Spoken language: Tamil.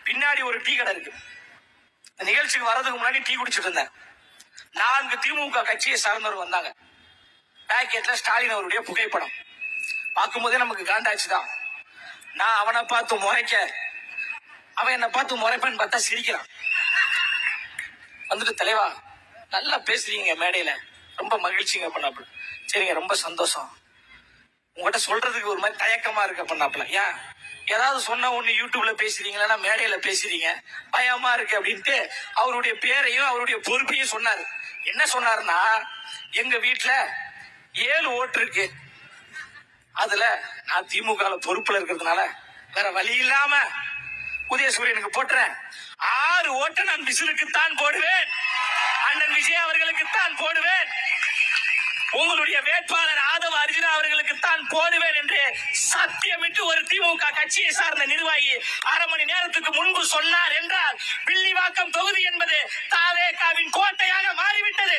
பின்னாடி ஒரு டீ கடை இருக்கு. நிகழ்ச்சிக்கு வர்றதுக்கு முன்னாடி டீ குடிச்சிட்டு இருந்தேன். 4 திமுக கட்சியை சார்ந்தவர் வந்தாங்க. பேக்கெட்ல ஸ்டாலின் அவருடைய புகைப்படம் பார்க்கும்போதே நமக்கு காண்டாச்சுதான். நான் அவனை பார்த்து முறைக்க, அவன் என்ன பார்த்து முறைப்பேன்னு பார்த்தா சிரிக்கிறான். வந்துட்டு, தலைவா நல்லா பேசுறீங்க மேடையில, ரொம்ப மகிழ்ச்சிங்க பண்ணாப்புல. சரிங்க, ரொம்ப சந்தோஷம். உங்ககிட்ட சொல்றதுக்கு ஒரு மாதிரி தயக்கமா இருக்க பண்ணாப்புல. ஏன் ஏதாவது சொன்ன ஒண்ணு யூடியூப்ல பேசுறீங்களா, மேடையில பேசுறீங்க, பயமா இருக்கு அப்படின்ட்டு அவருடைய பேரையும் அவருடைய பொறுப்பையும் சொன்னாரு. என்ன சொன்னாருன்னா, எங்க வீட்டுல 7 ஓட்டு இருக்கு, அதுல நான் திமுக பொறுப்புல இருக்கிறதுனால வேற வழி இல்லாம உதயசூரியனுக்கு போட்டுறேன். 6 ஓட்டை நான் விசிலுக்குத்தான் போடுவேன், அண்ணன் விஜய் அவர்களுக்குத்தான் போடுவேன், உங்களுடைய வேட்பாளர் ஆதவ அர்ஜுனா அவர்களுக்குத்தான் போடுவேன் என்று சத்தியமிட்டு ஒரு திமுக கட்சியை சார்ந்த நிர்வாகி அரை மணி நேரத்துக்கு முன்பு சொன்னார் என்றால், வில்லிவாக்கம் தொகுதி என்பது தாவேகாவின் கோட்டையாக மாறிவிட்டது.